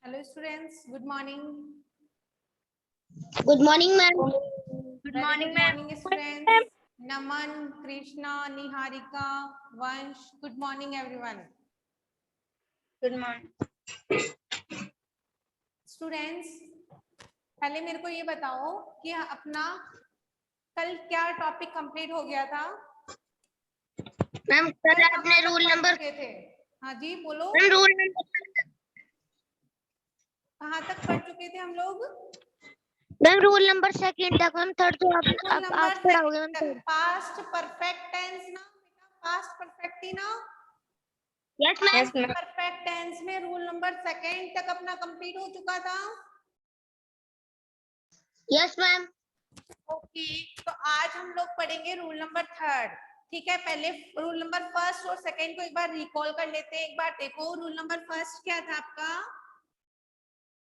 Hello students, good morning. Good morning, ma'am. Good morning students. Naman, Krishna, Niharika, Vansh, good morning everyone. Good morning. Students, पहले मेरे को ये बताओ कि अपना कल क्या टॉपिक कंप्लीट हो गया था? मैम कल आपने रूल नंबर थे? हाँ जी बोलो। रूल नंबर कहाँ तक पढ़ चुके थे हम लोग? मैम रूल नंबर सेकंड तक। मैम थर्ड तो आप पढ़ाओगे मैम। पास्ट परफेक्ट टेंस ना बेटा, पास्ट परफेक्ट ही ना? Yes ma'am. परफेक्ट टेंस में रूल नंबर सेकंड तक अपना कंप्लीट हो चुका था। Yes ma'am. ओके, तो आज हम लोग पढ़ेंगे रूल नंबर थर्ड। ठीक है, पहले रूल नंबर फर्स्ट और सेकंड को एक बार रिकॉल कर लेते हैं। एक बार देखो, रूल नंबर फर्स्ट क्या था आपका?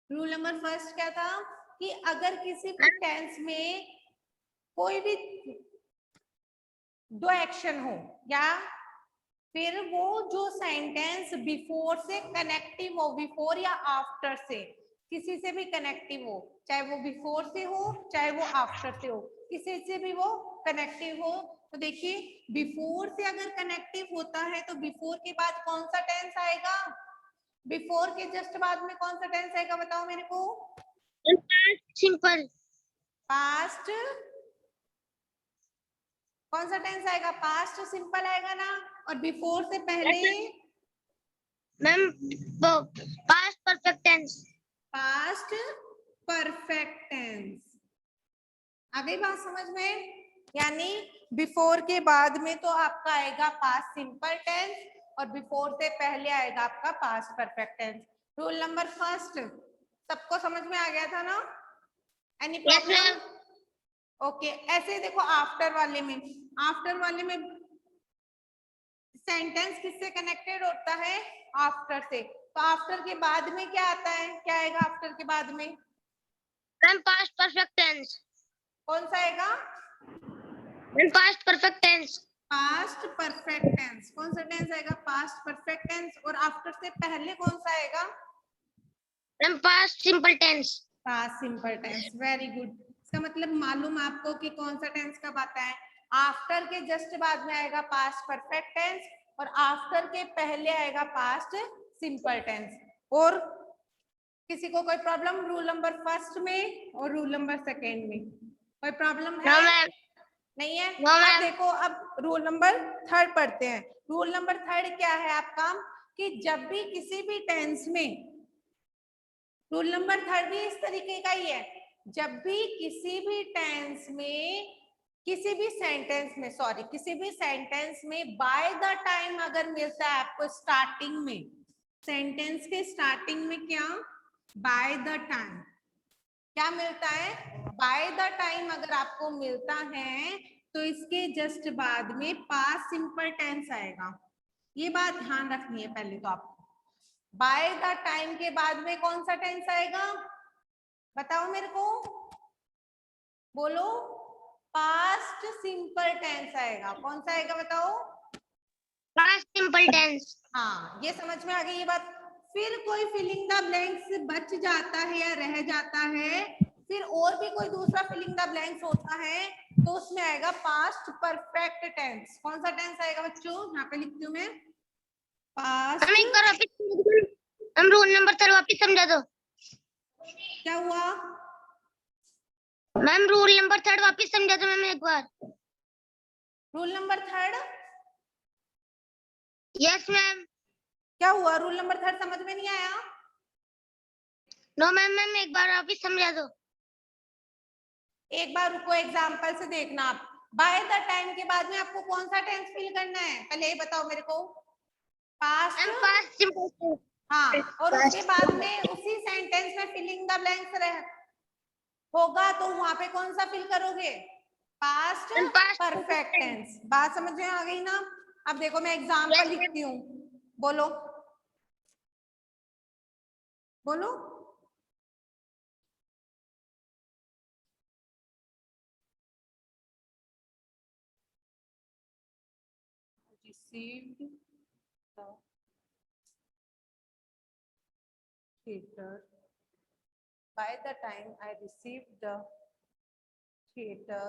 रूल नंबर फर्स्ट क्या था कि अगर किसी भी टेंस में कोई भी दो एक्शन हो या फिर वो जो सेंटेंस बिफोर से कनेक्टिव हो, बिफोर या आफ्टर से किसी से भी कनेक्टिव हो, चाहे वो बिफोर से हो चाहे वो आफ्टर से हो, किसी से भी वो कनेक्टिव हो, तो देखिए बिफोर से अगर कनेक्टिव होता है तो बिफोर के बाद कौन सा टेंस आएगा? बिफोर के जस्ट बाद में कौन सा टेंस आएगा बताओ मेरे को? सिंपल। पास्ट कौन सा टेंस आएगा? पास्ट सिंपल आएगा ना। और बिफोर से पहले ma'am past perfect tense. Past perfect tense. आ गई बात समझ में? यानी बिफोर के बाद में तो आपका आएगा पास्ट सिंपल टेंस और बिफोर से पहले आएगा आपका past perfect tense. Rule number first सबको समझ में आ गया था ना? Any problem? ओके, ऐसे देखो आफ्टर वाले में, आफ्टर वाले में सेंटेंस किससे कनेक्टेड होता है? आफ्टर से। तो आफ्टर के बाद में क्या आता है? क्या आएगा आफ्टर के बाद में? Past perfect tense. कौन सा आएगा? Past perfect tense. Past perfect tense. कौन सा टेंस आएगा? Past perfect tense. और आफ्टर से पहले कौन सा आएगा? Past simple tense. Past simple tense. Very good. इसका मतलब मालूम आपको कि कौन सा टेंस कब आता है? आफ्टर के जस्ट बाद में आएगा पास्ट परफेक्ट टेंस और आफ्टर के पहले आएगा पास्ट सिंपल टेंस। और किसी को कोई प्रॉब्लम रूल नंबर फर्स्ट में और रूल नंबर सेकेंड में? कोई प्रॉब्लम है? नहीं है? अब देखो, अब रूल नंबर थर्ड पढ़ते हैं। रूल नंबर थर्ड क्या है आपका कि जब भी किसी भी टेंस में, रूल नंबर थर्ड भी इस तरीके का ही है, जब भी किसी भी टेंस में, किसी भी सेंटेंस में, सॉरी किसी भी सेंटेंस में बाय द टाइम अगर मिलता है आपको स्टार्टिंग में, सेंटेंस के स्टार्टिंग में क्या बाय द टाइम क्या मिलता है? बाय द टाइम अगर आपको मिलता है तो इसके जस्ट बाद में पास्ट सिंपल टेंस आएगा। ये बात ध्यान रखनी है पहले तो आपको। बाय द टाइम के बाद में कौन सा टेंस आएगा बताओ मेरे को, बोलो। पास्ट सिंपल टेंस आएगा। कौन सा आएगा बताओ? Past simple tense. हाँ, ये समझ में आ गई ये बात। फिर कोई फिलिंग द ब्लैंक्स बच जाता है या रह जाता है, फिर और भी कोई दूसरा फिलिंग द ब्लैंक्स होता है तो उसमें आएगा पास्ट परफेक्ट टेंस। कौन सा टेंस आएगा बच्चों? यहाँ पे लिखती हूँ मैं, पास्ट। हम एक बार वापस हम रूल नंबर थर्ड वापस समझा दो। क्या हुआ मैम? रूल नंबर थर्ड वापस समझा दो मैम एक बार। Rule number third yes ma'am. क्या हुआ, रूल नंबर 3 समझ में नहीं आया? नो मैम, मैम एक बार आप ही समझा दो। एक बार रुको, एग्जाम्पल से देखना आप। बाय द टाइम के बाद में आपको कौन सा टेंस फिल करना है, पहले ये बताओ मेरे को। पास्ट। Ma'am past simple. हाँ, और उसके बाद में उसी सेंटेंस में फिलिंग द ब्लैंक्स होगा, तो वहां पे कौन सा फिल करोगे? Past perfect tense. बात समझ में आ गई ना? अब देखो मैं एग्जाम्पल लिखती हूँ, बोलो बोलो। received the theater. By the time I received the theater,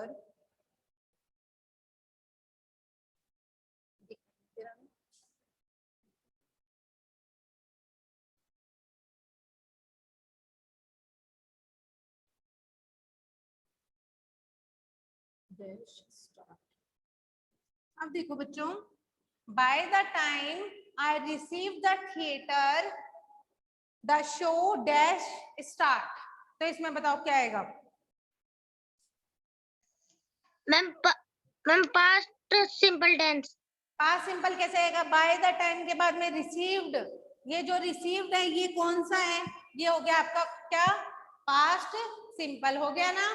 start. अब देखो बच्चों, by the time I received the theater, the show dash start. तो इसमें बताओ क्या आएगा? Ma'am ma'am past simple tense. Past simple कैसे आएगा? बाय द टाइम के बाद में रिसीव्ड, ये जो रिसीव्ड है ये कौन सा है? ये हो गया आपका क्या? पास्ट सिंपल हो गया ना?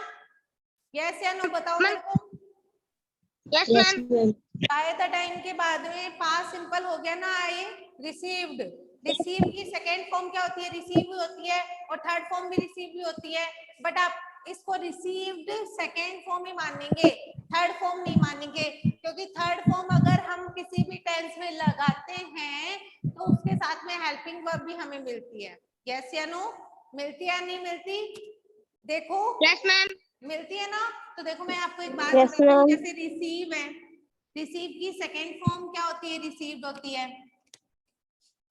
यस या नो बताओ मेरे को। Yes ma'am. Bye the time के बाद में पास्ट सिंपल हो गया ना? I received. रिसीव की सेकेंड फॉर्म क्या होती है? रिसीव भी होती है, और थर्ड फॉर्म भी रिसीव भी होती है, बट आप इसको रिसीव्ड सेकेंड फॉर्म ही मानेंगे, थर्ड फॉर्म नहीं मानेंगे, क्योंकि थर्ड फॉर्म अगर हम किसी भी टेंस में लगाते हैं तो उसके साथ में हेल्पिंग वर्ब भी हमें मिलती है। यस या नो? मिलती है या नहीं मिलती? देखो यस मैम। मिलती है ना? तो देखो मैं आपको एक बात Yes, बताती हूँ, ma'am. जैसे रिसीव है, रिसीव की सेकेंड फॉर्म क्या होती है? रिसीव्ड होती है,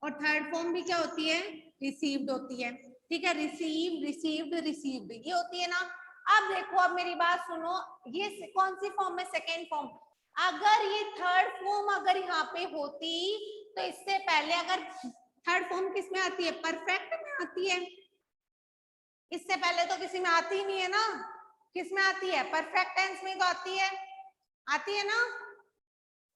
और थर्ड फॉर्म भी क्या होती है? रिसीव्ड होती है। ठीक है, रिसीव, रिसीव्ड, रिसीव्ड ये होती है ना? अब देखो, अब मेरी बात सुनो, ये कौन सी फॉर्म है? Second form. अगर ये थर्ड फॉर्म अगर यहाँ पे होती, तो इससे पहले अगर थर्ड फॉर्म किस में आती है? परफेक्ट में आती है। इससे पहले तो किसी में आती ही नहीं है ना? किस में आती है? परफेक्ट टेंस में तो आती है, आती है ना?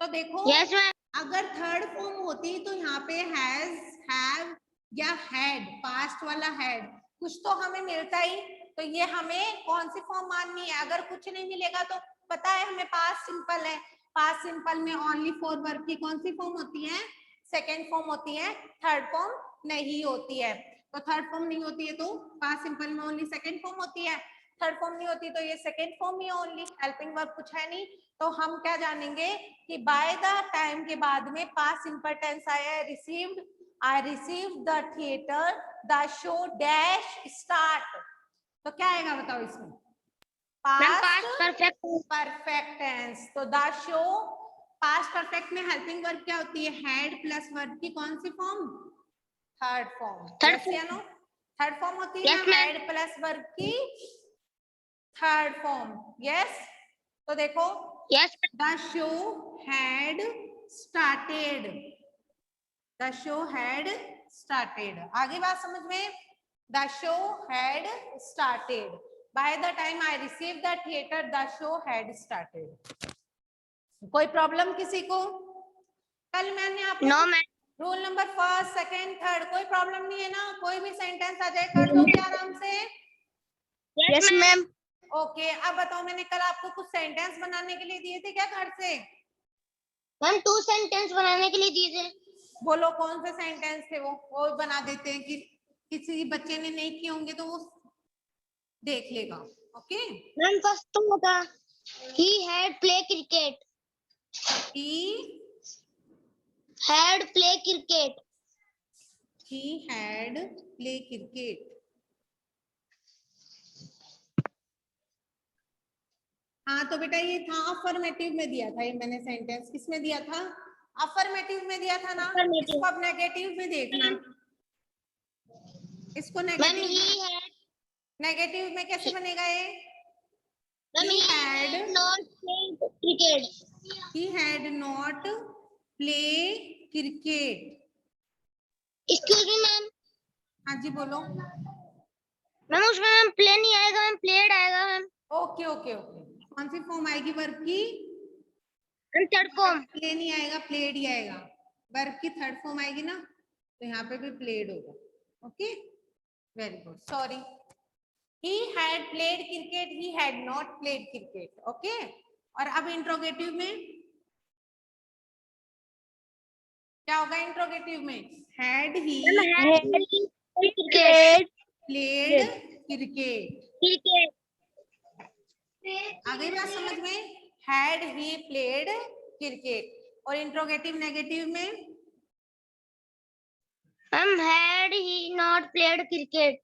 तो देखो यस मैम। अगर थर्ड फॉर्म होती तो यहाँ पे हैज, हैव या हैड, पास्ट वाला हैड, कुछ तो हमें मिलता ही। तो ये हमें कौन सी फॉर्म माननी है? अगर कुछ नहीं मिलेगा तो पता है हमें पास्ट सिंपल है, पास्ट सिंपल में ओनली फॉर वर्ब की कौन सी फॉर्म होती है? सेकेंड फॉर्म होती है, थर्ड फॉर्म नहीं होती है। तो थर्ड फॉर्म नहीं होती है तो पास्ट सिंपल में ओनली सेकेंड फॉर्म होती है, थर्ड फॉर्म नहीं होती तो ये सेकेंड फॉर्म ही ओनली, हेल्पिंग वर्ब कुछ है नहीं। तो हम क्या जानेंगे कि बाय द टाइम के बाद में पास्ट सिंपल टेंस आया है received. I received the theatre, the show dash start. तो क्या आएगा बताओ इसमें? Past perfect tense. तो द शो, पास्ट परफेक्ट में हेल्पिंग वर्ब क्या होती है? हैड प्लस वर्ब की कौन सी फॉर्म? Third form. यस या नो? थर्ड फॉर्म होती है ना, हैड प्लस वर्ब की थर्ड फॉर्म। यस? तो देखो, yes the show had started, the show had started. आगे बात समझ में? The show had started, by the time I receive the theatre the show had started. कोई प्रॉब्लम किसी को? कल मैंने आपको no ma'am. Rule number first, second, third, कोई प्रॉब्लम नहीं है ना? कोई भी सेंटेंस आ जाए कर दोगे आराम से? Yes ma'am. ओके, अब बताओ, मैंने कल आपको कुछ सेंटेंस बनाने के लिए दिए थे क्या घर से? मैम 2 सेंटेंस बनाने के लिए दिए थे। बोलो कौन से सेंटेंस थे वो बना देते हैं कि किसी बच्चे ने नहीं किए होंगे तो वो देख लेगा। ओके, मैम फर्स्ट तो होगा he had play cricket. he had play cricket. had play cricket। हाँ तो बेटा ये था अफर्मेटिव में दिया था, ये मैंने सेंटेंस किस में दिया था? अफर्मेटिव में दिया था ना? इसको अब नेगेटिव में देखना, इसको नेगेटिव, नेगेटिव में कैसे बनेगा ये? He had not played cricket. He had not play cricket. Excuse me ma'am. हाँ जी बोलो। मैम उसमें मैम प्ले नहीं आएगा मैम, प्लेड आएगा मैम। ओके ओके ओके, कौन सी फॉर्म आएगी वर्ब की? Third form. प्ले नहीं आएगा, प्लेड ही आएगा। वर्ब की थर्ड फॉर्म आएगी ना, तो यहाँ पे भी प्लेड होगा। Okay, very good. Sorry, he had played cricket, he had not played cricket. Okay, और अब इंट्रोगेटिव में क्या होगा? इंट्रोगेटिव में had he cricket played cricket। Cricket. आ गई बात समझ में? had he played cricket। और इंट्रोगेटिव नेगेटिव में ma'am had he not played cricket.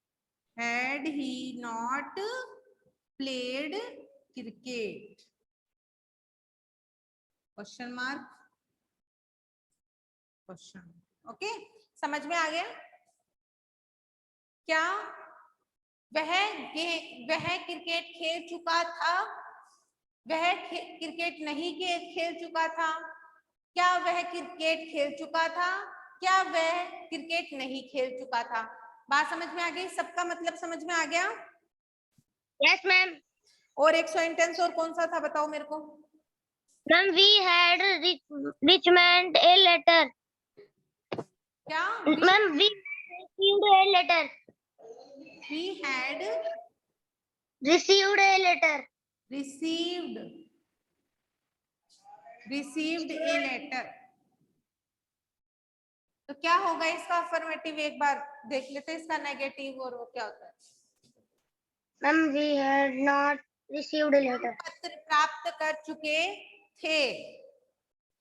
had he not played cricket? Question mark, question. Okay, समझ में आ गया क्या? वह क्रिकेट खेल चुका था, वह क्रिकेट नहीं खेल चुका था। क्या वह क्रिकेट खेल चुका था? क्या वह क्रिकेट नहीं खेल चुका था? बात समझ में आ गई? सबका मतलब समझ में आ गया? Yes ma'am. और एक सेंटेंस और कौन सा था बताओ मेरे को? Ma'am we had received a letter. क्या? Ma'am we received a letter. We had received a letter. received a letter। तो क्या होगा इसका अफर्मेटिव? एक बार देख लेते हैं इसका नेगेटिव और वो क्या होता है। Ma'am we had not received a letter. पत्र प्राप्त कर चुके थे,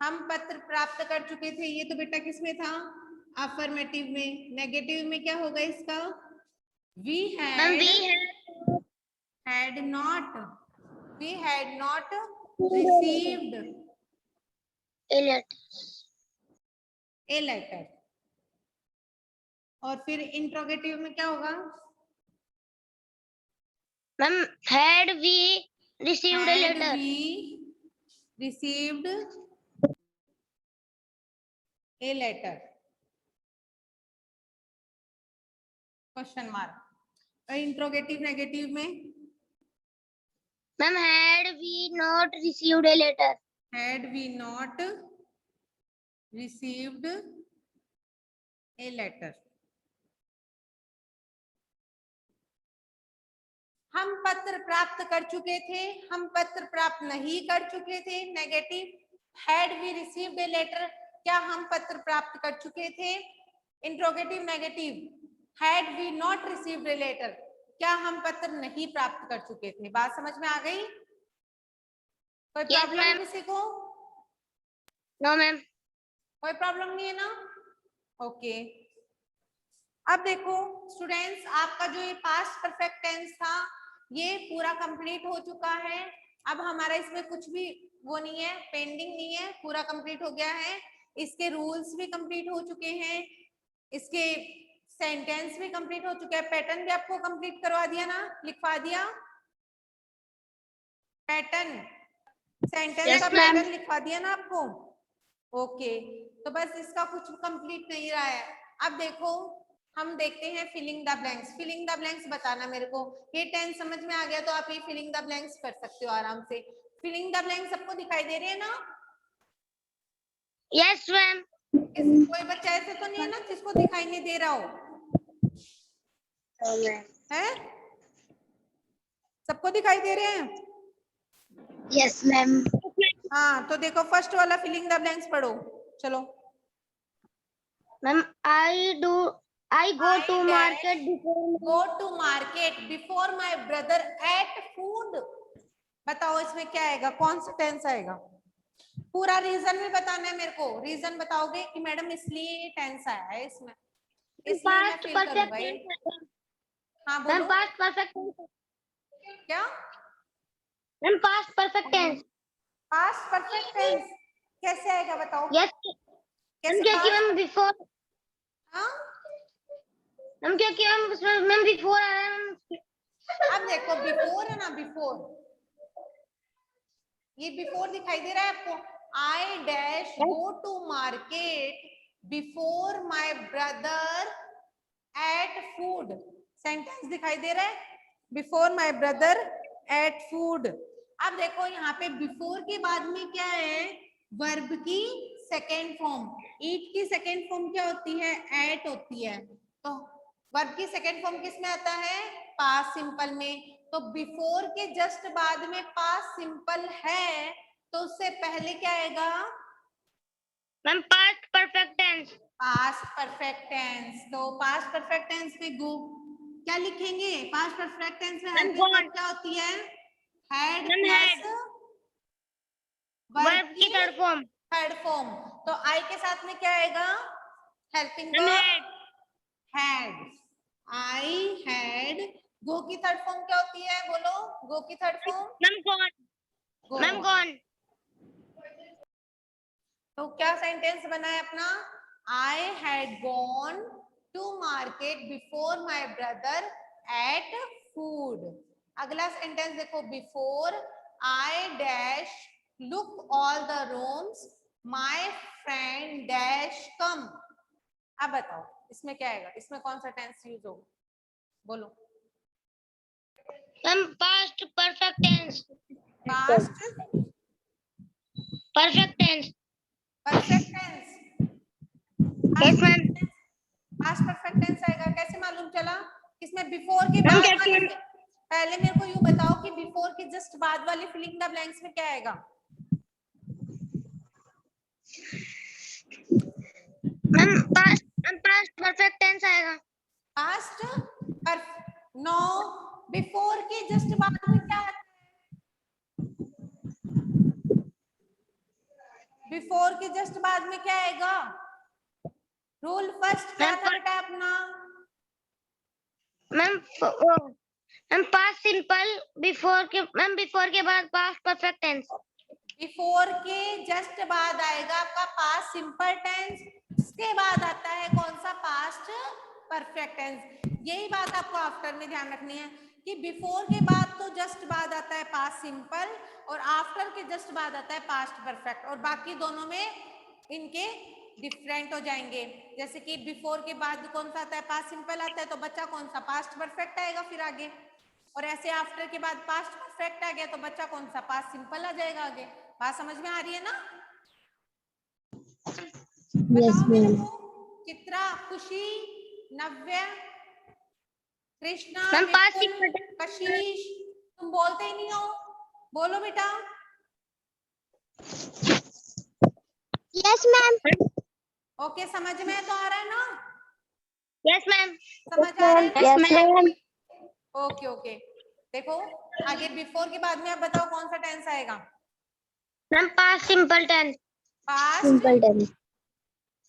हम पत्र प्राप्त कर चुके थे। ये तो बेटा किसमें था? अफर्मेटिव में। नेगेटिव में क्या होगा इसका? we ma'am had not received a letter. a letter। और फिर इंट्रोगेटिव में क्या होगा? Ma'am had we received a had letter. we received a letter? Question mark. और इंट्रोगेटिव नेगेटिव में ma'am had we not received a letter. had we not received a letter? हम पत्र प्राप्त कर चुके थे, हम पत्र प्राप्त नहीं कर चुके थे। Negative. Had we received a letter, क्या हम पत्र प्राप्त कर चुके थे? Interrogative negative. Had we not received a letter, क्या हम पत्र नहीं प्राप्त कर चुके थे? बात समझ में आ गई? कोई प्रॉब्लम किसी को? No ma'am. कोई प्रॉब्लम नहीं है ना? ओके, अब देखो स्टूडेंट्स, आपका जो ये पास्ट परफेक्ट टेंस था ये पूरा कंप्लीट हो चुका है। अब हमारा इसमें कुछ भी वो नहीं है, पेंडिंग नहीं है, पूरा कंप्लीट हो गया है। इसके रूल्स भी कंप्लीट हो चुके हैं, इसके सेंटेंस भी कंप्लीट हो चुके हैं। पैटर्न भी आपको कंप्लीट करवा दिया ना, लिखवा दिया पैटर्न, सेंटेंस का पैटर्न लिखवा दिया ना आपको। ओके, तो बस इसका कुछ कंप्लीट नहीं रहा है। अब देखो हम देखते हैं filling the blanks. Filling the blanks बताना मेरे को। ये टेंस समझ में आ गया तो आप ये फिलिंग द ब्लैंक्स कर सकते हो आराम से। फिलिंग द ब्लैंक्स सबको दिखाई दे रहे हैं ना? Yes ma'am. कोई बच्चा ऐसे तो नहीं है ना जिसको दिखाई नहीं दे रहा हो? है? सबको दिखाई दे रहे हैं? Yes ma'am. हाँ, तो देखो फर्स्ट वाला फिलिंग द ब्लैंक्स पढ़ो, चलो। Ma'am I go to market before my brother ate food। बताओ इसमें क्या आएगा, कौन सा टेंस आएगा? पूरा रीजन भी बताना है मेरे को। रीजन बताओगे कि मैडम इसलिए ये टेंस आया है इसमें, इसलिए मैं फील करूंगा ये। हाँ बोलो। Ma'am past perfect tense. क्या? Ma'am past perfect tense. Past perfect tense कैसे आएगा बताओ? यस मैम, क्योंकि मैम बिफोर। हाँ मैम क्योंकि मैम बिफोर आ रहा है मैम। अब देखो बिफोर है ना, बिफोर, ये बिफोर दिखाई दे रहा है आपको? I dash go to market before my brother ate food. Sentence दिखाई दे रहा है, before my brother ate food. अब देखो यहाँ पे बिफोर के बाद में क्या है, वर्ब की सेकेंड फॉर्म। ईट की सेकेंड फॉर्म क्या होती है, एट होती है। तो वर्ब की सेकेंड फॉर्म किस में आता है, पास्ट सिंपल में। तो बिफोर के जस्ट बाद में पास्ट सिंपल है, तो उससे पहले क्या आएगा, ma'am past perfect tense. Past perfect tense. तो पास्ट परफेक्ट टेंस में गो क्या लिखेंगे, पास्ट परफेक्ट टेंस में हेल्पिंग वर्ब क्या होती है, हैड प्लस वर्ब की थर्ड फॉर्म। Third form. तो आई के साथ में क्या आएगा, helping ma'am verb had. I had. Go की थर्ड फॉर्म क्या होती है, बोलो, गो की third form ma'am gone. Go. Ma'am gone. तो क्या सेंटेंस बना है अपना, I had gone to market before my brother ate food. अगला सेंटेंस देखो, before I dash look all the rooms my friend dash come. अब बताओ इसमें क्या आएगा, इसमें कौन सा टेंस यूज होगा, बोलो। Ma'am past perfect tense. Past perfect tense. Perfect tense. Yes ma'am. Past perfect tense आएगा, कैसे मालूम चला, इसमें बिफोर के मैम बाद कैसे? वाली, पहले मेरे को यूं बताओ कि बिफोर के जस्ट बाद वाली फिलिंग द ब्लैंक्स में क्या आएगा, मैम पास्ट परफेक्ट टेंस आएगा। पास्ट पर नो, बिफोर के जस्ट बाद में क्या आता है, बिफोर के जस्ट बाद में क्या आएगा, रूल फर्स्ट क्या था बेटा अपना, ma'am ma'am past simple before के, मैम बिफोर के बाद पास्ट परफेक्ट टेंस। बिफोर के जस्ट बाद आएगा आपका पास्ट सिंपल टेंस, उसके बाद आता है कौन सा, पास्ट परफेक्ट टेंस। यही बात आपको आफ्टर में ध्यान रखनी है कि बिफोर के बाद तो जस्ट बाद आता है पास्ट सिंपल, और आफ्टर के जस्ट बाद आता है पास्ट परफेक्ट, और बाकी दोनों में इनके डिफरेंट हो जाएंगे। जैसे कि बिफोर के बाद कौन सा आता है, पास्ट सिंपल आता है, तो बच्चा कौन सा, पास्ट परफेक्ट आएगा फिर आगे। और ऐसे आफ्टर के बाद पास्ट परफेक्ट आ गया तो बच्चा कौन सा, पास्ट सिंपल आ जाएगा आगे। बात समझ में आ रही है ना, बताओ मेरे को, चित्रा, खुशी, नव्या, कृष्णा, मैम पास्ट विपुल, सिंपल। कशिश, तुम बोलते ही नहीं हो, बोलो बेटा। Yes ma'am. ओके, समझ में तो आ रहा है ना, यस मैम। समझ आ रहा है ना, यस मैम। Okay okay. देखो आगे बिफोर के बाद में आप बताओ कौन सा टेंस आएगा, ma'am past simple tense. Past simple tense.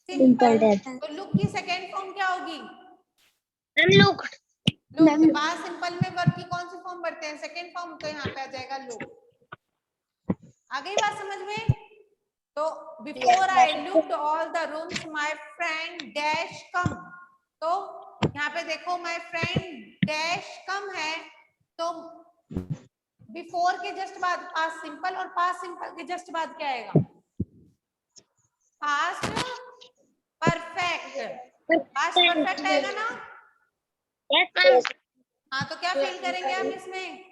Simple. तो लुक की सेकेंड फॉर्म क्या होगी, ma'am look. Look. Past simple में वर्ब की कौन सी फॉर्म बढ़ते हैं, सेकेंड फॉर्म, तो यहाँ पे आ जाएगा लुक। आ गई बात समझ में। तो before I looked all the rooms my friend dash come. तो यहाँ पे देखो माय फ्रेंड डैश कम है, तो बिफोर के जस्ट बाद पास्ट सिंपल, और पास्ट सिंपल के जस्ट बाद क्या आएगा, पास्ट परफेक्ट। पास्ट परफेक्ट आएगा ना, यस मैम। हाँ। तो क्या फील करेंगे हम इसमें,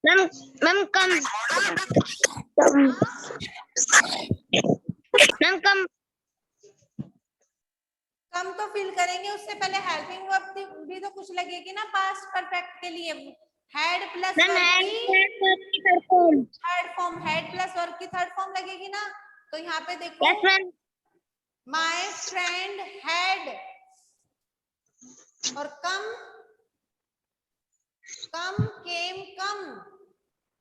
मैम मैम कम। मैम कम। कम तो फील करेंगे, उससे पहले हेल्पिंग वर्ब भी तो कुछ लगेगी ना पास्ट परफेक्ट के लिए, had plus ma'am verb had की third form. Third form, had plus verb की थर्ड फॉर्म लगेगी ना। तो यहाँ पे देखो, yes ma'am. My friend had, और come, come came come,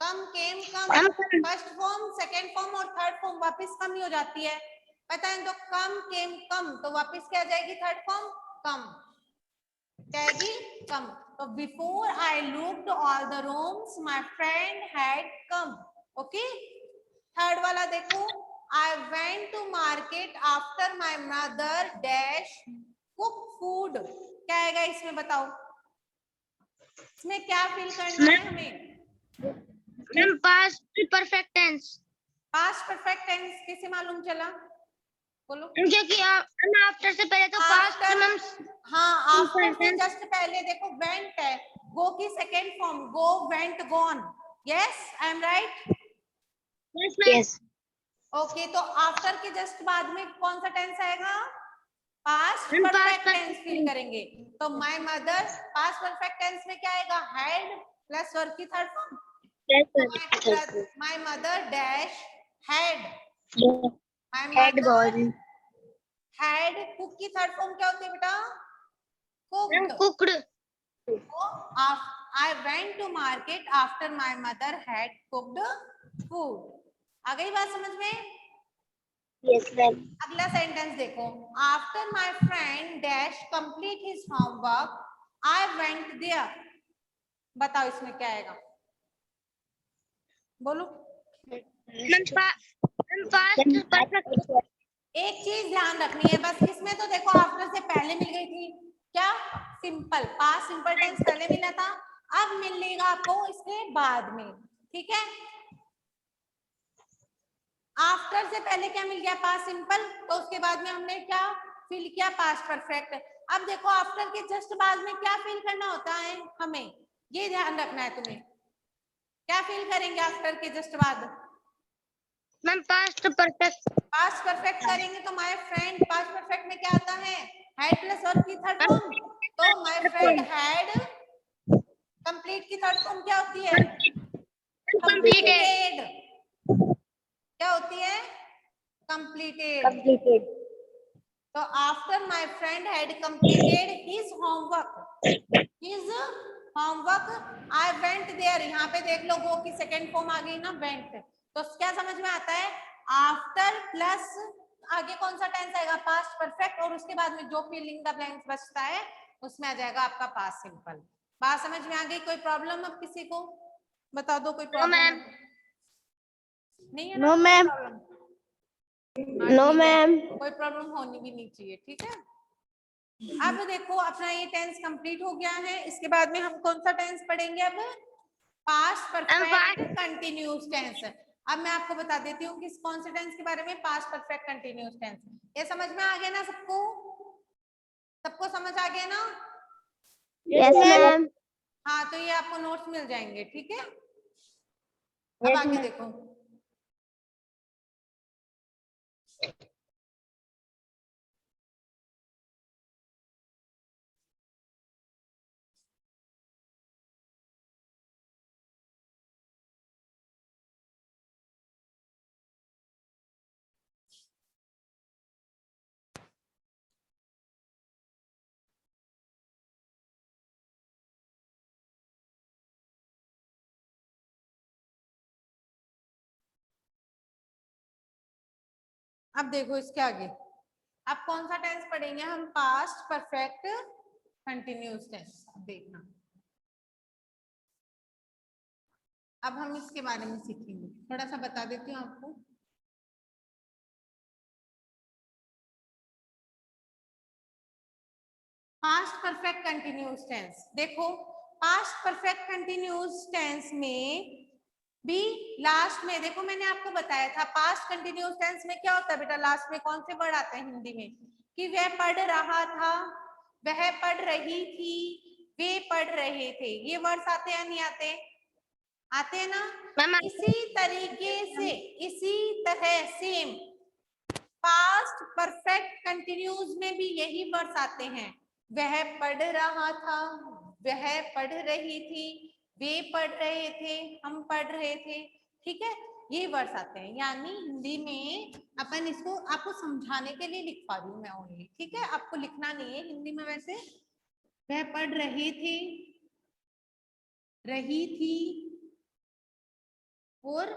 come came come, first form, second form और थर्ड फॉर्म वापस कम ही हो जाती है, पता है। तो कम केम कम, तो वापस क्या जाएगी, थर्ड फॉर्म कम जाएगी, कम। तो before I looked all the rooms my friend had come. Okay, third वाला देखो, I went to market after my mother dash cook food. क्या आएगा इसमें बताओ, इसमें क्या फील करना है हमें, ma'am past perfect tense. Past perfect tense कैसे मालूम चला, बोलो। क्योंकि आफ्टर से पहले तो पास्ट आफ्टर, मैम। हाँ आफ्टर से जस्ट पहले देखो वेंट है, गो की second form go, went, gone. Yes I am right. Yes ma'am. Okay, तो आफ्टर के जस्ट बाद में कौन सा टेंस आएगा? Past ma'am perfect past tense fill करेंगे। तो my mother, past perfect tense में क्या आएगा? हैड प्लस वर्ब की third form. My mother dash had, my mother had, cook की थर्ड फॉर्म क्या होती है बेटा? Cooked. Cooked. I went to market after my mother had cooked food. आ गई बात समझ में? Yes ma'am. अगला सेंटेंस देखो, after my friend dash complete his homework I went there. बताओ इसमें क्या आएगा? बोलो। एक चीज ध्यान रखनी है बस, इसमें तो देखो आफ्टर से पहले मिल गई थी क्या? सिंपल पास्ट सिंपल टेंस पहले मिला था, अब मिलेगा आपको इसके बाद में। ठीक है, आफ्टर से पहले क्या मिल गया? पास्ट सिंपल, तो उसके बाद में हमने क्या फिल किया? Past perfect. अब देखो आफ्टर के जस्ट बाद में क्या फिल करना होता है हमें, ये ध्यान रखना है तुम्हें। क्या फिल करेंगे आफ्टर के जस्ट बाद? Ma'am past perfect. Past perfect करेंगे तो माय फ्रेंड, पास्ट परफेक्ट में क्या आता है? हैड प्लस वर्ब की थर्ड फॉर्म। तो माय फ्रेंड हैड, कंप्लीट की थर्ड फॉर्म क्या होती है? कंप्लीटेड। क्या होती है? कंप्लीटेड। तो after my friend had completed his homework I went there. यहाँ पे देख लो वो की सेकेंड फॉर्म आ गई ना, वेंट। तो क्या समझ में आता है? आफ्टर प्लस आगे कौन सा टेंस आएगा? पास्ट परफेक्ट, और उसके बाद में जो फिल इन द ब्लैंक्स बचता है उसमें आ जाएगा आपका पास्ट सिंपल। बात समझ में आ गई? कोई प्रॉब्लम अब किसी को बता दो, कोई प्रॉब्लम नहीं है ना? No ma'am. No ma'am. कोई प्रॉब्लम होनी भी नहीं चाहिए। ठीक है, अब देखो अपना ये टेंस कंप्लीट हो गया है, इसके बाद में हम कौन सा टेंस पढ़ेंगे अब? Past perfect continuous tense. अब मैं आपको बता देती हूँ किस कौन से टेंस के बारे में, पास्ट परफेक्ट कंटिन्यूअस टेंस। ये समझ में आ गया ना सबको? सबको समझ आ गया ना? Yes ma'am. हाँ, तो ये आपको नोट्स मिल जाएंगे। ठीक है, अब आगे देखो। अब देखो इसके आगे, अब कौन सा टेंस पढ़ेंगे हम? Past perfect continuous tense. देखना, अब हम इसके बारे में सीखेंगे, थोड़ा सा बता देती हूँ आपको। पास्ट परफेक्ट कंटिन्यूअस टेंस देखो, पास्ट परफेक्ट कंटिन्यूअस टेंस में भी लास्ट में देखो, मैंने आपको बताया था पास्ट कंटिन्यूअस टेंस में क्या होता है बेटा? लास्ट में कौन से वर्ड आते हैं हिंदी में? कि वह पढ़ रहा था, वह पढ़ रही थी, वे पढ़ रहे थे। ये वर्ड्स आते हैं या नहीं आते? आते हैं ना? इसी तरीके से, इसी तरह सेम पास्ट परफेक्ट कंटिन्यूअस में भी यही वर्ड्स आते हैं। वह पढ़ रहा था, वह पढ़ रही थी, वे पढ़ रहे थे, हम पढ़ रहे थे। ठीक है, ये वर्ड्स आते हैं। यानी हिंदी में अपन इसको आपको समझाने के लिए लिख पा रही हूँ मैं ओनली। ठीक है, आपको लिखना नहीं है हिंदी में। वैसे वह पढ़ रहे थे, रही थी और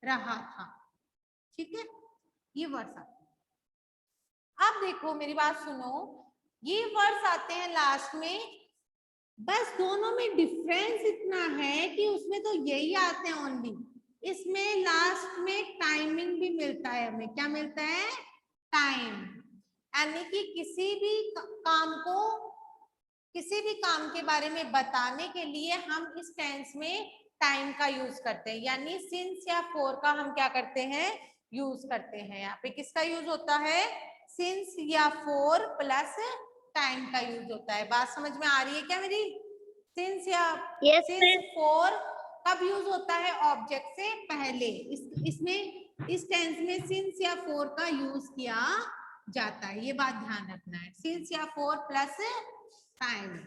रहा था। ठीक है, ये वर्ड्स आते हैं। अब देखो मेरी बात सुनो, ये वर्ड्स आते हैं लास्ट में, बस दोनों में डिफरेंस इतना है कि उसमें तो यही आते हैं ओनली, इसमें लास्ट में टाइमिंग भी मिलता है हमें। क्या मिलता है? टाइम। यानी कि किसी भी काम के बारे में बताने के लिए हम इस टेंस में टाइम का यूज करते हैं, यानी सिंस या फॉर का हम क्या करते हैं? यूज करते हैं। यहाँ पे किसका यूज होता है? सिंस या फॉर प्लस टाइम का यूज होता है। बात समझ में आ रही है क्या मेरी? सिंस या Yes, सिंस ma'am. फॉर कब यूज होता है? ऑब्जेक्ट से पहले। इसमें इस टेंस में सिंस या फॉर का यूज किया जाता है, ये बात ध्यान रखना है। सिंस या फॉर प्लस टाइम,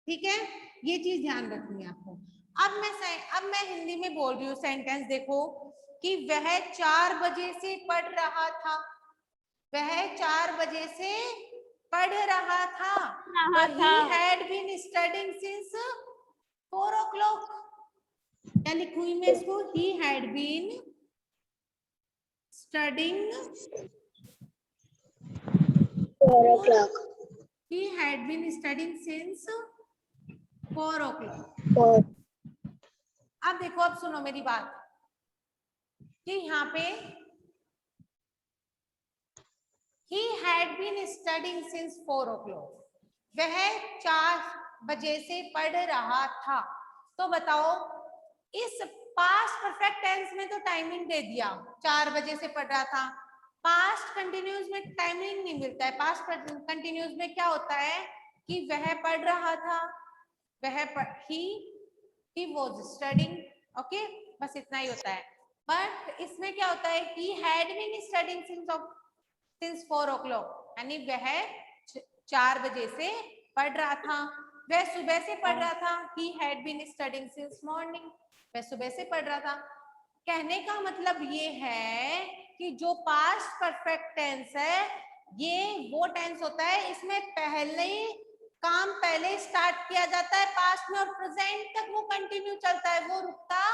ठीक है, ये चीज ध्यान रखनी है आपको। अब मैं हिंदी में बोल रही हूँ सेंटेंस, देखो कि वह 4 बजे से पढ़ रहा था, वह 4 बजे से पढ़ रहा था, तो he had been studying since 4 o'clock। क्या लिखूं मैं इसको? he had been studying 4 o'clock. he had been studying since 4 o'clock। 4. अब देखो, अब सुनो मेरी बात कि यहाँ पे he had been studying since 4 o'clock, वह 4 बजे से पढ़ रहा था। तो बताओ, इस पास्ट परफेक्ट टेंस में तो टाइमिंग दे दिया, 4 बजे से पढ़ रहा था। पास्ट कंटिन्यूस में टाइमिंग नहीं मिलता है। पास्ट कंटिन्यूस में क्या होता है कि वह पढ़ रहा था, he was studying, ओके, बस इतना ही होता है। बट इसमें क्या होता है, he had been studying since 4 o'clock, यानी वह 4 बजे से पढ़ रहा था, वह सुबह से पढ़ रहा था। he had been studying since morning, वह सुबह से पढ़ रहा था। कहने का मतलब ये है कि जो पास्ट परफेक्ट टेंस है, ये वो टेंस होता है इसमें पहले काम पहले स्टार्ट किया जाता है पास्ट में, और प्रेजेंट तक वो कंटिन्यू चलता है, वो रुकता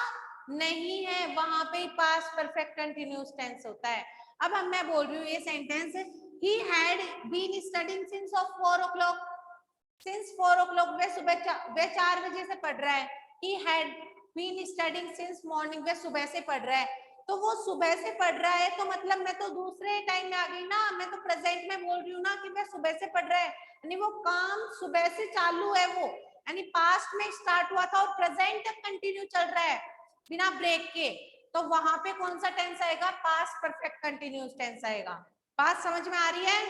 नहीं है, वहां पे पास्ट परफेक्ट कंटिन्यूस टेंस होता है। अब मैं बोल रही हूँ ये sentence, he had been studying since 4 o'clock, since 4 o'clock, वह 4 बजे से पढ़ रहा है। he had been studying since morning, वह सुबह से पढ़ रहा है। तो वो सुबह से पढ़ रहा है, तो मतलब मैं तो दूसरे टाइम में आ गई ना, मैं तो प्रेजेंट में बोल रही हूँ ना कि वह सुबह से पढ़ रहा है, यानी वो काम सुबह से चालू है, वो यानी पास्ट में स्टार्ट हुआ था और प्रेजेंट तक कंटिन्यू चल रहा है बिना ब्रेक के। तो वहां पे कौन सा टेंस आएगा? पास्ट परफेक्ट कंटिन्यूस टेंस आएगा। बात समझ में आ रही है?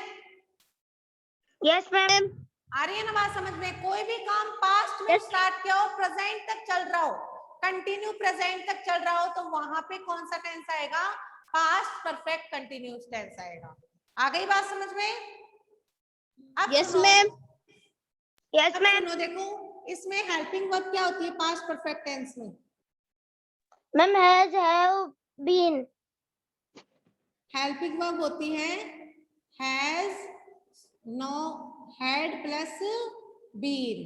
Yes, ma'am. आ रही है ना बात समझ में? कोई भी काम पास्ट में स्टार्ट किया हो, प्रेजेंट तक चल रहा हो, कंटिन्यू प्रेजेंट तक चल रहा हो, तो वहां पे कौन सा टेंस आएगा? पास्ट परफेक्ट कंटिन्यूस टेंस आएगा। आ गई बात समझ में? अब Yes, सुनो, ma'am. Yes, अब ma'am. सुनो, देखो इसमें हेल्पिंग वर्ब क्या होती है पास्ट परफेक्ट टेंस में? Ma'am, has, have, been. Helping verb होती है has, no, had plus been,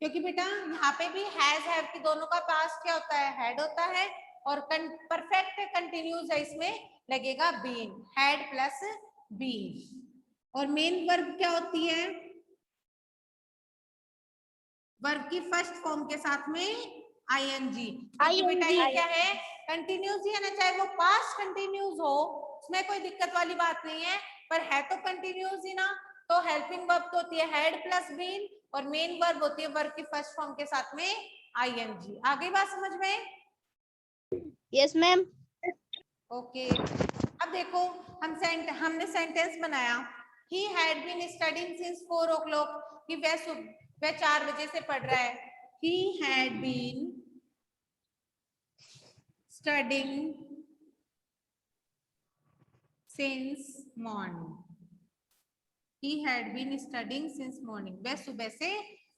क्योंकि बेटा यहाँ पे भी हैज हैव की दोनों का पास्ट क्या होता है? हैड होता है, और परफेक्ट कंटिन्यूस है, इसमें लगेगा बीन, हैड प्लस बीन। और मेन वर्ब क्या होती है? वर्ब की फर्स्ट फॉर्म के साथ में आईएनजी, क्योंकि बेटा ये क्या है? कंटिन्यूस ही है ना, चाहे वो पास्ट कंटिन्यूस हो, उसमें कोई दिक्कत वाली बात नहीं है, पर है तो कंटिन्यूस ही ना। तो हेल्पिंग वर्ब तो होती है हेड प्लस बीन, और मेन वर्ब होती है वर्ब की फर्स्ट फॉर्म के साथ में आईएनजी। आ गई बात समझ में? Yes, ma'am. ओके, अब देखो हमने सेंटेंस बनाया, he had been studying since 4 o'clock, कि वह 4 बजे से पढ़ रहा है। he had been studying since morning, he had been studying since morning, वह सुबह से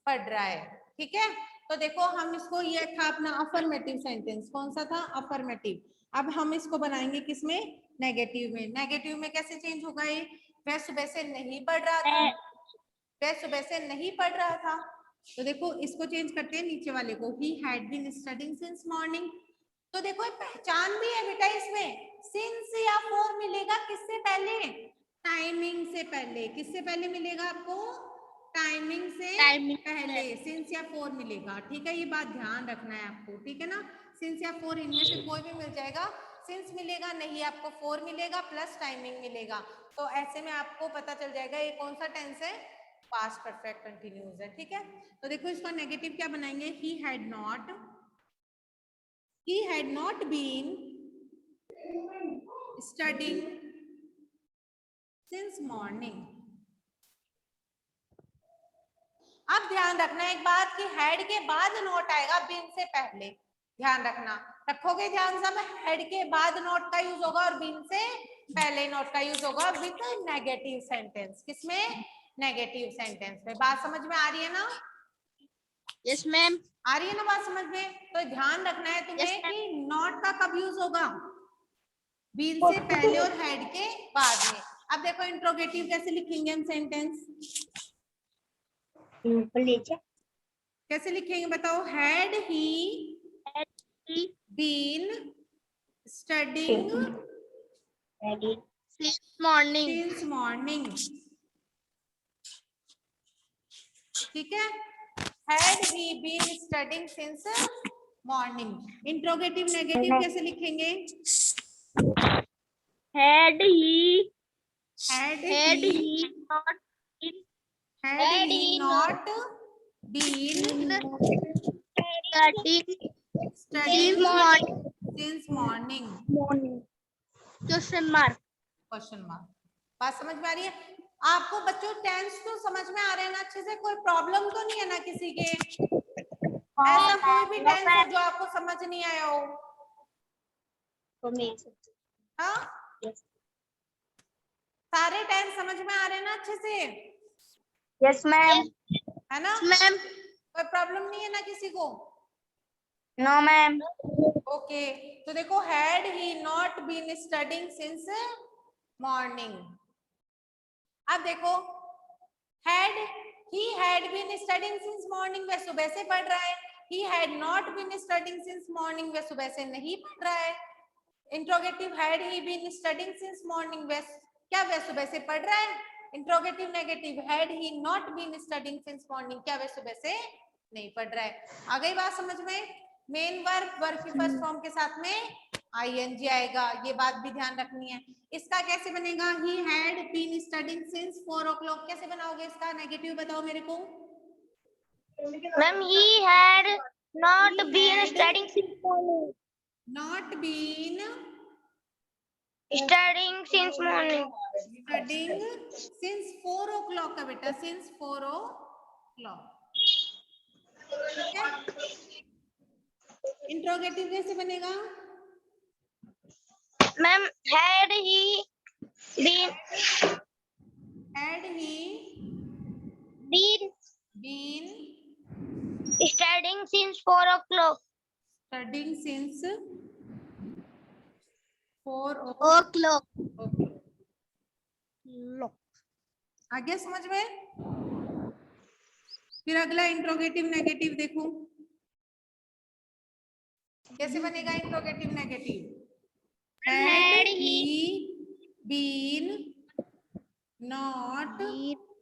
पढ़ रहा है। ठीक है, तो देखो हम इसको, ये था अपना अफर्मेटिव सेंटेंस, कौन सा था? अफर्मेटिव। अब हम इसको बनाएंगे किसमें? नेगेटिव में। नेगेटिव में कैसे चेंज होगा ये? वह सुबह से नहीं पढ़ रहा था, वह सुबह से नहीं पढ़ रहा था, तो देखो इसको चेंज करते हैं नीचे वाले को, he had been studying since morning। तो देखो पहचान भी है बेटा इसमें, since या for मिलेगा किससे पहले? टाइमिंग से पहले। किससे पहले मिलेगा आपको? टाइमिंग से पहले सिंस या फोर मिलेगा। ठीक है, ये बात ध्यान रखना है आपको, ठीक है ना? सिंस या फोर इनमें से कोई भी मिल जाएगा, सिंस मिलेगा नहीं, आपको फोर मिलेगा प्लस टाइमिंग मिलेगा, तो ऐसे में आपको पता चल जाएगा ये कौन सा टेंस है, पास्ट परफेक्ट कंटिन्यूस है। ठीक है, तो देखो इसका नेगेटिव क्या बनाएंगे? he had not been studying since morning. अब ध्यान रखना एक बात कि हेड के बाद नोट आएगा, बीन से पहले। ध्यान रखना, रखोगे ध्यान सब। हेड के बाद नोट का यूज होगा और बीन से पहले नोट का यूज होगा विद नेगेटिव सेंटेंस। किसमें? नेगेटिव सेंटेंस में। बात समझ में आ रही है ना? Yes ma'am. आ रही है ना बात समझ में? तो ध्यान रखना है तुम्हें कि नॉट का कब यूज होगा, बीन से पहले और हेड के बाद में। अब देखो इंट्रोगेटिव कैसे लिखेंगे हम सेंटेंस, कैसे लिखेंगे बताओ? Had he been studying since morning. ठीक है, had he been studying since morning. Interrogative negative कैसे लिखेंगे? Had he not been studying since morning? Question mark. Question mark. बात समझ में आ रही है आपको बच्चों? टेंस तो समझ में आ रहे हैं ना अच्छे से? कोई प्रॉब्लम तो नहीं है ना किसी के? ऐसा कोई भी टेंस हो जो आपको समझ नहीं आया हो? हाँ, सारे टेंस समझ में आ रहे हैं ना अच्छे से? Yes ma'am. है ना? मैम। कोई प्रॉब्लम नहीं है ना किसी को? No ma'am. ओके, तो देखो had he not been studying since morning. अब देखो had he had been studying since morning, वह सुबह से पढ़ रहा है। He had not been studying since morning, वह सुबह से नहीं पढ़ रहा है। Interrogative had he been studying since morning, वह क्या वह सुबह से पढ़ रहा है? Interrogative negative had he not been studying since morning, क्या वह सुबह से नहीं पढ़ रहा है? आ गई बात समझ में? मेन वर्ब की फर्स्ट फॉर्म के साथ में आईएनजी आएगा, ये बात भी ध्यान रखनी है। इसका कैसे बनेगा? He had been studying since 4 o'clock। कैसे बनाओगे इसका नेगेटिव बताओ मेरे को? Ma'am he had not been studying since morning. Not been Studying since morning. Studying since 4 o'clock का बेटा, सिंस 4 o'clock। ठीक है, इंट्रोगेटिव कैसे बनेगा? Ma'am had he been been studying since 4 o'clock. Studying since 4 O'clock. आ गया समझ में? फिर अगला इंट्रोगेटिव नेगेटिव देखो कैसे बनेगा। Interrogative negative had he been not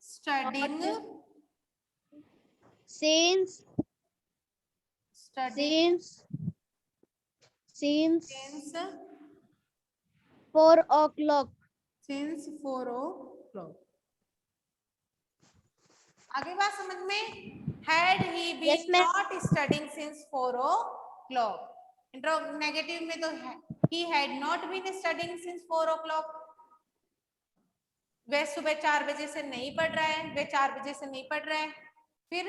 studying Since 4 o'clock. Since 4 o'clock। आगे बात समझ में? Had he been not studying since 4 o'clock। Negative में तो he had not been studying since 4 o'clock, वह सुबह 4 बजे से नहीं पढ़ रहा है, वह 4 बजे से नहीं पढ़ रहा है। फिर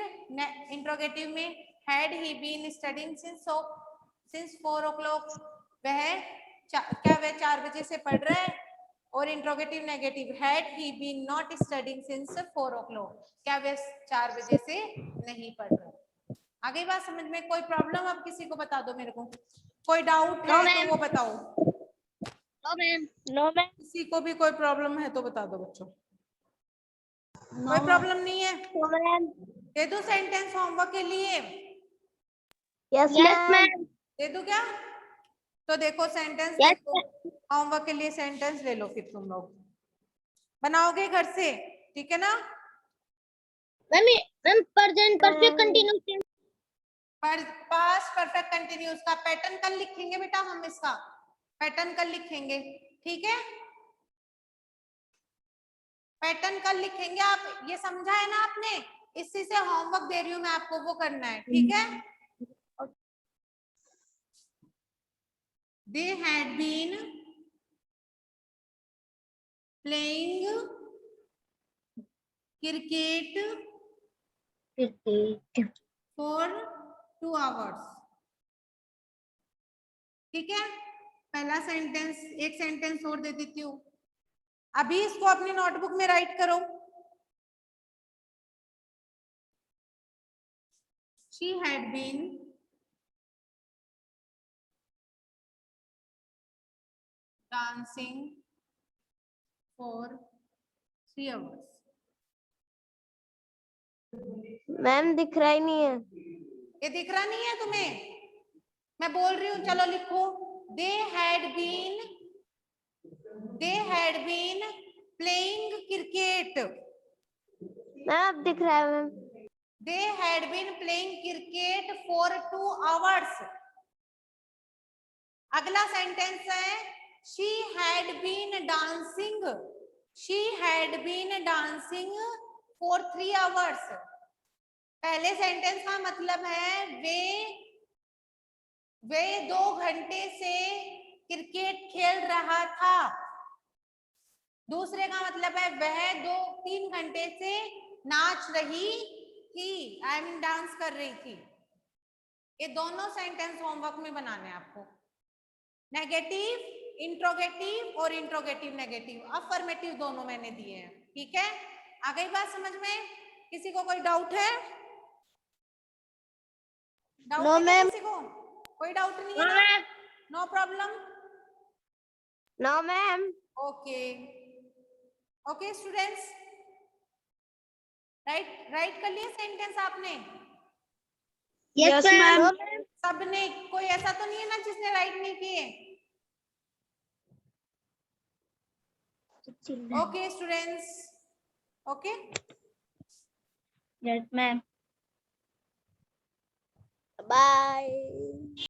इंट्रोगेटिव में had he been studying since 4 o'clock, वह क्या वह 4 बजे से पढ़ रहा है? और interrogative negative had he been not studying since 4 o'clock, क्या वह 4 बजे से नहीं पढ़ रहा है? आगे बात समझ में? कोई प्रॉब्लम अब किसी को बता दो मेरे को, कोई डाउट है तो वो बताओ। No ma'am. किसी को भी कोई प्रॉब्लम है तो बता दो बच्चों। कोई प्रॉब्लम नहीं है? No ma'am. दे दो सेंटेंस होमवर्क के लिए? Yes ma'am. दे दो क्या? तो देखो सेंटेंस Yes, देखो, होमवर्क के लिए सेंटेंस ले लो, फिर तुम लोग बनाओगे घर से, ठीक है ना? Ma'am present perfect continuous past perfect continuous का पैटर्न कल लिखेंगे बेटा, हम इसका पैटर्न कल लिखेंगे, ठीक है? पैटर्न कल लिखेंगे। आप ये समझा है ना आपने? इसी से होमवर्क दे रही हूँ मैं आपको, वो करना है, ठीक है? They had been playing cricket cricket for 2 hours. ठीक है, पहला सेंटेंस, एक सेंटेंस और दे देती हूँ। अभी इसको अपनी नोटबुक में राइट करो। She had been dancing for 3 hours. Ma'am दिख रहा ही नहीं है। ये दिख रहा नहीं है तुम्हें? मैं बोल रही हूँ, चलो लिखो। They had been playing cricket. Ma'am अब दिख रहा है ma'am. They had been playing cricket for 2 hours. अगला सेंटेंस है she had been dancing for 3 hours. पहले सेंटेंस का मतलब है वे 2 घंटे से क्रिकेट खेल रहा था। दूसरे का मतलब है वह 2-3 घंटे से नाच रही थी, आई मीन डांस कर रही थी। ये दोनों सेंटेंस होमवर्क में बनाने हैं आपको। नेगेटिव इंट्रोगेटिव और इंट्रोगेटिव नेगेटिव, अफर्मेटिव दोनों मैंने दिए हैं। ठीक है, आ गई बात समझ में? किसी को कोई डाउट है? डाउट नो है क्या मैम। किसी को? कोई डाउट नहीं है ना? No problem. No ma'am. Okay okay students, write कर लिया सेंटेंस आपने? Yes ma'am. सबने? कोई ऐसा तो नहीं है ना जिसने राइट नहीं किए? Okay students, okay yes ma'am. Bye.